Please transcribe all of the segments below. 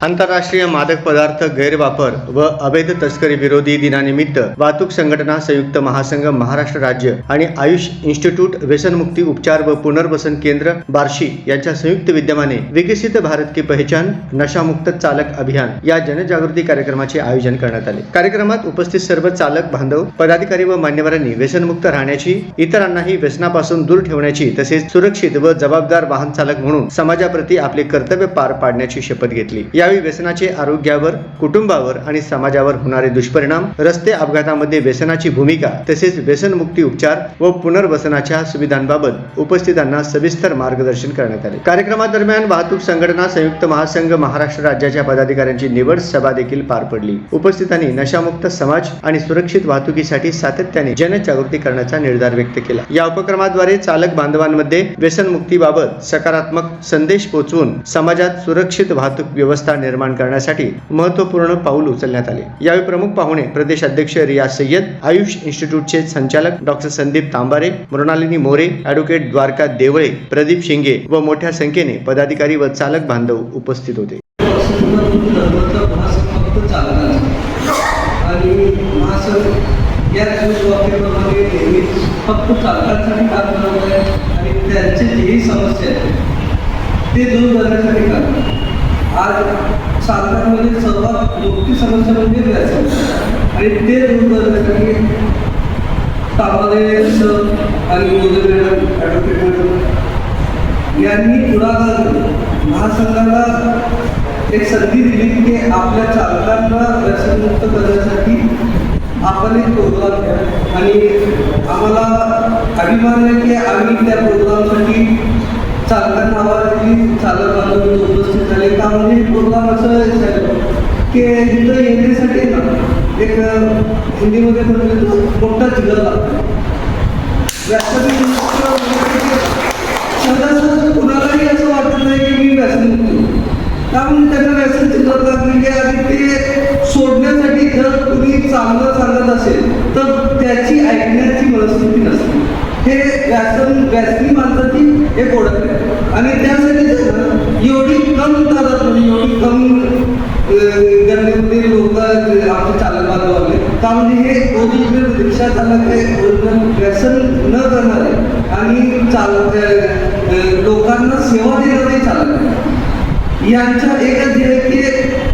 आंतरराष्ट्रीय मादक पदार्थ गैरवापर व अवैध तस्करी विरोधी दिनानिमित्त वाहतूक संघटना संयुक्त महासंघ महाराष्ट्र राज्य आणि आयुष इन्स्टिट्यूट व्यसनमुक्ती उपचार व पुनर्वसन केंद्र बार्शी यांच्या संयुक्त विद्यमाने विकसित भारत की पहचान नशामुक्त चालक अभियान या जनजागृती कार्यक्रमाचे आयोजन करण्यात आले। कार्यक्रमात उपस्थित सर्व चालक बांधव पदाधिकारी व मान्यवरांनी व्यसनमुक्त राहण्याची, इतरांनाही व्यसनापासून दूर ठेवण्याची तसेच सुरक्षित व जबाबदार वाहन चालक म्हणून समाजाप्रती आपले कर्तव्य पार पाडण्याची शपथ घेतली। यावेळी व्यसनाचे आरोग्यावर, कुटुंबावर आणि समाजावर होणारे दुष्परिणाम, रस्ते अपघातामध्ये व्यसनाची भूमिका तसेच व्यसनमुक्ती उपचार व पुनर्वसनाच्या सुविधांबाबत उपस्थितांना सविस्तर मार्गदर्शन करण्यात आले। कार्यक्रमादरम्यान वाहतूक संघटना संयुक्त महासंघ महाराष्ट्र राज्याच्या पदाधिकाऱ्यांची निवड सभा देखील पार पडली। उपस्थितांनी नशामुक्त समाज आणि सुरक्षित वाहतुकीसाठी सातत्याने जनजागृती करण्याचा निर्धार व्यक्त केला। या उपक्रमाद्वारे चालक बांधवांमध्ये व्यसनमुक्तीबाबत सकारात्मक संदेश पोहोचवून समाजात सुरक्षित वाहतूक व्यवस्था निर्माण करण्यासाठी महत्त्वपूर्ण पाऊल उचलण्यात आले। यावेळी प्रमुख पाहुणे प्रदेश अध्यक्ष रियाज सय्यद, आयुष इन्स्टिट्यूटचे संचालक डॉक्टर संदीप तांबारे, मृणालिनी मोरे, ॲडव्होकेट द्वारका देवळे, प्रदीप शिंगे व मोठ्या संख्येने पदाधिकारी व चालक बांधव उपस्थित होते। फक्त चालकांसाठी काम करत आहे आणि त्यांची जी समस्या आहे ते दूर करण्यासाठी काम। आज चालकांमध्ये सर्वात मोठी समस्या म्हणजे व्यसन आणि ते दूर करण्यासाठी तांबारे सर आणि मोरे मॅडम, ॲडव्होकेट मॅडम यांनी पुढाकार घेऊन महासंघाला एक संधी दिली की आपल्या चालकांना व्यसनमुक्त करण्यासाठी आपण एक प्रोग्राम घ्या आणि आम्हाला अभिमान आहे की आम्ही त्या प्रोग्रामसाठी चालकांना आवाज दिली, चालक बांधव उपस्थित झाले। का म्हणजे प्रोग्राम असं झालं की इथं येण्यासाठी ना एक हिंदीमध्ये म्हटलं मोठा जिल्हा लागतो। सहजासहज कुणालाही असं वाटत नाही की मी व्यसनमुक्त, का म्हणजे त्यांना व्यसन चिल्लर लागली की आणि ते सोडण्यासाठी जर कुणी चांगलं सांगत असेल तर त्याची ऐकण्याची मनस्थिती नसते। हे व्यसनी माणसाची एक ओळख आहे आणि त्यासाठी एवढी कम तादाद म्हणजे एवढी कम गर्दीमध्ये लोक आमचे चालक बांधव आले, का म्हणजे हे ओरिजिनल रिक्षा चालक आहे, ओरिजिनल व्यसन न करणारे आणि चालक लोकांना सेवा देणारे चालक आहे। यांच्या एकच ध्येय की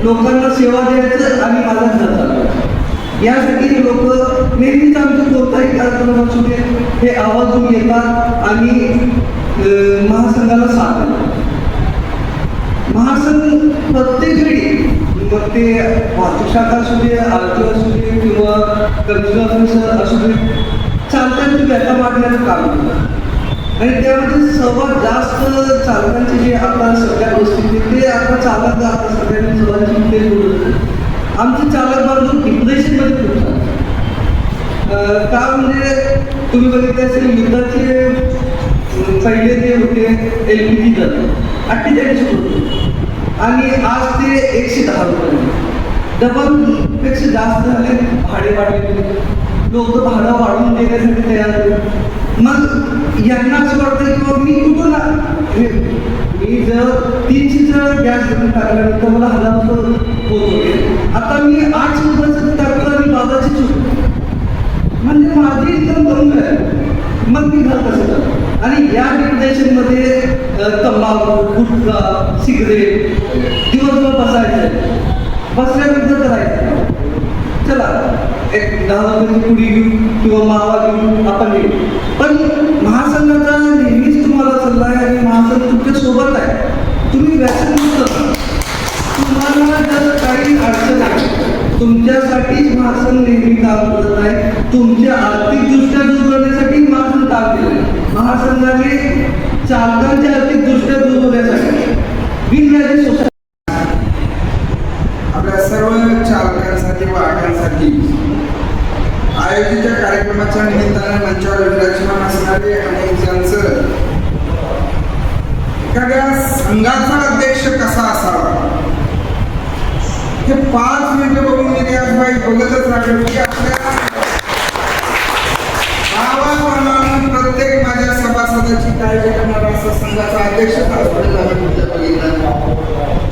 लोकांना सेवा द्यायचं आणि माझा घर चालवायचा। यासाठी लोक नेहमीच आमचं कोणताही कार्यक्रम असू दे हे आवाजून येतात आणि महासंघाला साथ देतात। महासंघ प्रत्येक वेळी मग ते वाहतूक शाखा असू दे, आरटीओ असू दे किंवा कमिशनर ऑफिसर असू दे, चालकांची व्यथा मांडण्याचं काम करतात आणि त्यामध्ये सर्वात जास्त चालकांची जे आता सध्या परिस्थिती ते आता चालक आता सगळ्यांनी सर्वांची ते बोलत आमचे चालक बांधव डिप्रेशनमध्ये खूप चालतात। का म्हणजे तुम्ही बघितले असेल युद्धाचे पहिले जे होते LPG दर 48 रुपये आणि आज ते 110 रुपये, डबलपेक्षा जास्त झाले। भाडे वाढले, लोक भाडं वाढवून देण्यासाठी तयार झाले। मग यांना असं वाटतं की बाबा मी कुठून मी जर 300 गॅस टाकल्यानंतर मला 1000 रुपये होते, आता मी 800 रुपयाचं टाकलं आणि 1200 चूक म्हणजे माझी इन्कम कमी आहे। मग मी घर कसं करतो आणि या डिप्रेशनमध्ये तंबाखू, गुटखा, सिगरेट दिवसभर बसल्यानंतर करायचं चला एक 10 रुपयाची पुडी घेऊ किंवा मावा घेऊ आपण घेऊ। पण महासंघाचा नेहमीच तुम्हाला सल्ला आहे आणि महासंघ तुमच्या सोबत आहे, तुम्ही व्यसनमुक्त तुम्हाला जर काही अडचण आहे तुमच्यासाठीच महासंघ नेहमी काम करत आहे। तुमच्या आर्थिकदृष्ट्या दूर करण्यासाठी महासंघ काम केलं आहे। महासंघाने चालकांच्या आर्थिकदृष्ट्या दूर होण्यासाठी बिनव्याजी सोसायटी आपल्या सर्व चालकांसाठी वाहकांसाठी आयोजित कार्यक्रमाच्या निमित्ताने मंचावर विराजमान असणारे आणि ज्यांचं एखाद्या संघाचा अध्यक्ष कसा असावा हे 5 मिनिटं बघून मी रियाजबाई बघतच राहिलो की आपल्या गावाप्रमाणे प्रत्येक माझ्या सभासदाची काळजी करणारा असा संघाचा अध्यक्ष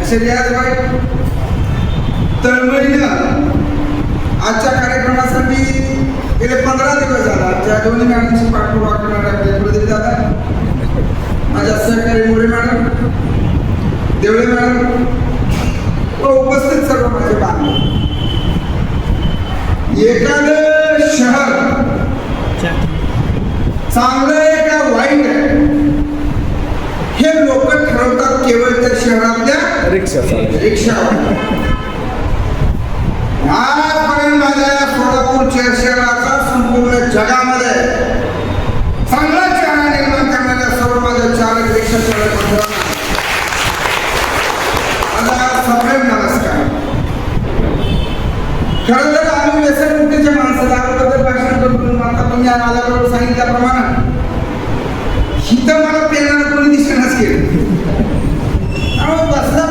असे रियाजबाई तळमळीनं आजच्या कार्यक्रमासाठी गेले 15 दिवस झाला त्या दोन्ही मॅडमची पाठपुरावा करणारे आपले प्रदीप दादा, माझ्या सहकारी मोरे मॅडम, देवळे मॅडम व उपस्थित सर्व माझे बांधव. एखादं शहर चांगलं आहे का वाईट आहे हे लोक ठरवतात केवळ त्या शहरातल्या रिक्षावर. आजपर्यंत माझ्या या सोलापूरच्या शहराचा संपूर्ण जगामध्ये चांगला चेहरा निर्माण करणाऱ्या सर्व माझ्या चालक रिक्षा चालक माझा सप्रेम नमस्कार. खरं तर आम्ही व्यसनमुक्तीच्या माणसाला अगोदर भाषण करून आता तुम्ही माझ्याबरोबर सांगितल्याप्रमाणे हिथं मला प्रेरणा कोणी दिसेनाच केली. बसला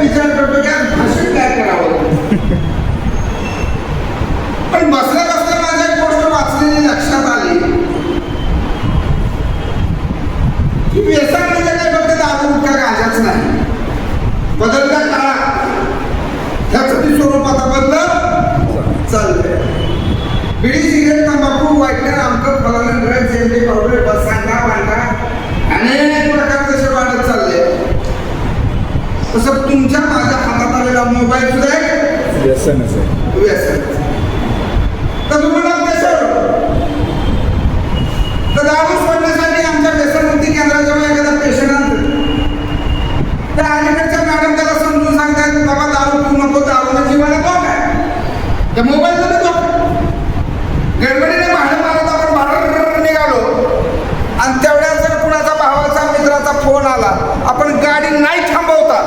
विचार करतो की आज भाषण काय करावं. पण बसल्या बसल्या माझ्या एक गोष्ट वाचलेली लक्षात आली की व्यसन म्हणजे काय फक्त दारू गुटखा गांजाच नाही. बदलत्या काळात ह्याचं स्वरूप आता बदलत चाललंय. बिडी सिगरेट तंबाखू वाईटner आमचं फलानं ड्रग्ज जेवढे पावडर बसांडा वांडा अनेक प्रकार जसे वाढत चालले तसं तुमच्या माझ्या हातात आलेला मोबाईल सुद्धा एक व्यसनच आहे. व्यसन तर तुम्हाला तर दारू सोडण्यासाठी आमच्या व्यसनमुक्ती केंद्रात जेव्हा एखादा पेशंट आणतो तर अलीकडच्या मॅडम त्याला समजून सांगतात बाबा दारू पिऊ नको, दारूने जीवाला धोका आहे, त्या मोबाईलमध्ये धोका. गडबडीने भाडं मारत आपण भाडं निघालो आणि तेवढ्यात जर कुणाचा भावाचा मित्राचा फोन आला, आपण गाडी नाही थांबवता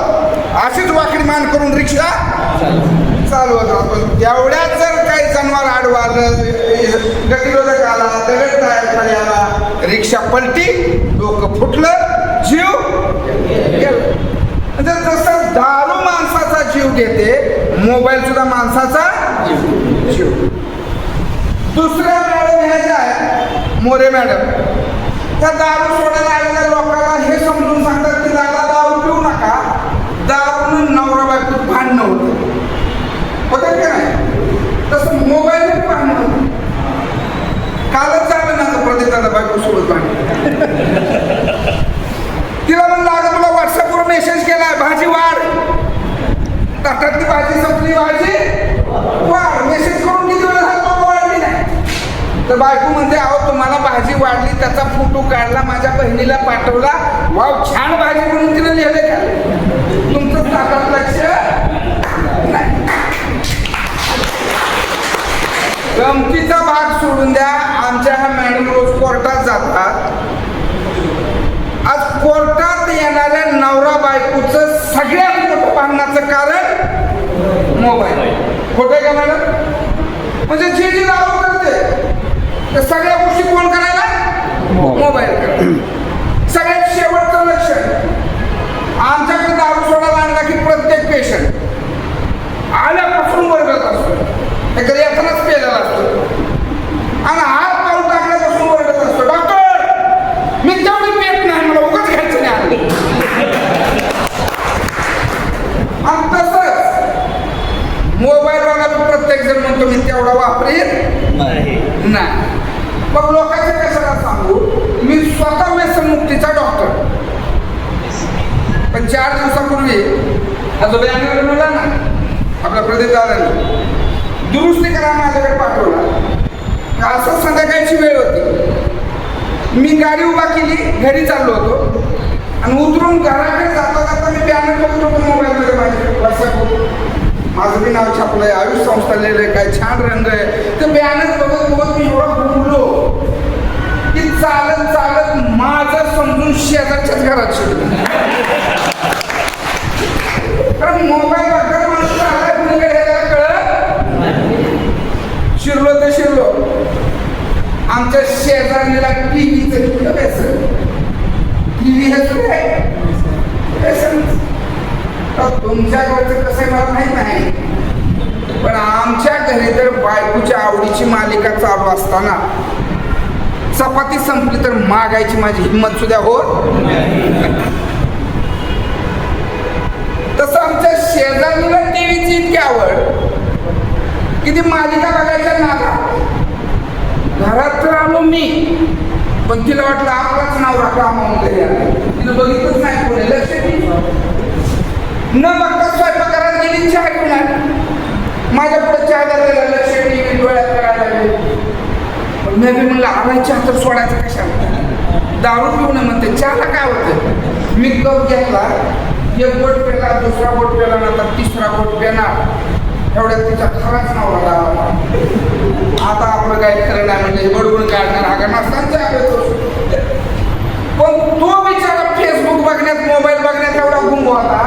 अशीच वाकडी मान करून रिक्षा चालवत राहतो. तेवढ्यात जर काही जनावर आडवा आलं, गतिरोधक आला, दगड तयार खाली आला, रिक्षा पलटी, डोकं फुटलं, जीव गेला. जसं दारू माणसाचा जीव घेते, मोबाईल सुद्धा माणसाचा जीव. दुसऱ्या मॅडम ह्या ज्या आहेत मोरे मॅडम, त्या दारू सोडायला आलेल्या लोकांना हे समजून सांगतात की दादा दारू पिऊ नका, दारूनं नवरा बायकोत भांडणं होतं. होतं की नाही? तसं मोबाईलने भांडणं होतं. कालच झालं ना प्रदीप दादा बायको सोबत भांडण. तिला म्हणलं अगं तुला व्हॉट्सअपवर मेसेज केलाय भाजी वाढ, ताटातली भाजी संपली, भाजी वाढ. मेसेज करून किती वेळ झाला वाढली नाही. तर बायको म्हणते अहो तुम्हाला भाजी वाढली, त्याचा फोटो काढला, माझ्या बहिणीला पाठवला, वाव छान भाजी म्हणून तिने लिहिले का? तुमचं ताटात लक्ष नाही. गमतीचा भाग सोडून द्या. आमच्या ह्या मॅडम रोज कोर्टात जातात. आज कोर्टात येणाऱ्या नवरा बायकोचं सगळ्यात मोठं भांडणाचं कारण मोबाईल. खोटं का मॅडम? म्हणजे जे जे दारू करते त्या सगळ्या गोष्टी कोण करायला? मोबाईल करायला. सगळ्यात शेवटचं लक्षण आमच्याकडे दारू सोडायला आणला की प्रत्येक पेशंट आल्यापासून वर्गात असतो, घरी येतानाच पेलेला असतो आणि हात पाऊल टाकल्यापासून वर्गात असतो, डॉक्टर मी तेवढी पेट नाही, मला उगाच घ्यायचं नाही. आणि तसंच मोबाईलवाला प्रत्येक जण म्हणतो मी तेवढा वापरेल नाही. मग लोकांचं कशाला सांगू, मी स्वतः व्यसनमुक्तीचा डॉक्टर. पण 4 दिवसापूर्वी हा जो बॅनर बनवला ना आपल्या प्रदीप दादांनी, दुरुस्ती करा माझ्याकडे पाठवला. असं संध्याकाळची वेळ होती, मी गाडी उभा केली, घरी चाललो होतो आणि उतरून घराकडे जाता जाता मी बॅनर बघत होतो मोबाईलमध्ये माझ्या व्हॉट्सअपवर. माझं बी नाव छापलंय, आयुष संस्था लिहिलंय, काय छान रंग आहे. ते बॅनर बघत बघत मी एवढा घुमलो की चालत चालत माझं समजून शेजारच्याच घरात शिरलो. कारण मोबाईल बघताना माणूस आलाय कुणीकडे हे कळत. शिरलो तर शिरलो आमच्या शेजारीला टीव्हीचं कुठं व्यसन. टीव्ही हे सुद्धा व्यसन. तुमच्याकडचं कसं आहे मला माहीत नाही, पण आमच्या घरी तर बायकोच्या आवडीची मालिका चालू असताना चपाती संपली तर मागायची माझी हिंमत सुद्धा होत. तसं आमच्या शेजारीला टीव्हीची इतकी आवड पण तिला वाटलं आपलाच नवरा कामावून घरी आला. तिनं बघितलंच नाही कोणी लक्ष दिलं न बघता स्वयंपाकाला गेली चहा घेऊन आली. माझ्या पुढे चहा द्यायला लक्ष ठेवी डोळ्यात करायला लागले. पण मी म्हणलं आला चहा तर सोडायचं कशाला, दारू पिऊ नये म्हणते, चहाला काय होतं. मी कप घेतला, एक बोट पेला, दुसरा बोट पेला, नंतर तिसरा बोट पेणार, एवढ्यात तिचा खराच नवरा आला. आता आपलं काही खरं नाही म्हणजे बडबड काढणार हा का नसताना पण तो बिचारा फेसबुक बघण्यात मोबाईल बघण्यात एवढा गुंग होता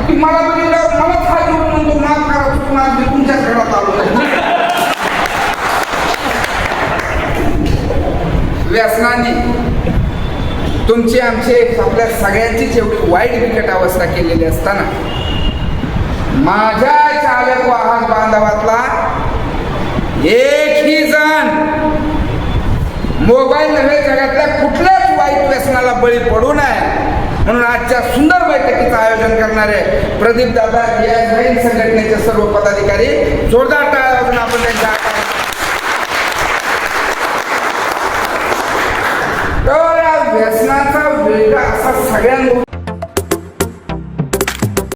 की मला बघितलं मलाच हात जोडून म्हणतो माफ करा चुकून आज मी तुमच्याच घरात आलो नाही. व्यसनांनी तुमची आमची आपल्या सगळ्यांचीच एवढी वाईट बिकट अवस्था केलेली असताना माझ्या चालक वाहन बांधवातला एकही जण मोबाईल नव्हे जगातल्या कुठल्याच वाईट व्यसनाला बळी पडू नये म्हणून आजच्या सुंदर बैठकीचं आयोजन करणारे प्रदीप दादा या जैन संघटनेचे सर्व पदाधिकारी जोरदार टाळ्या वाजवून आपण त्यांच्या तर या व्यसनाचा वेगळा असा सगळ्यांवर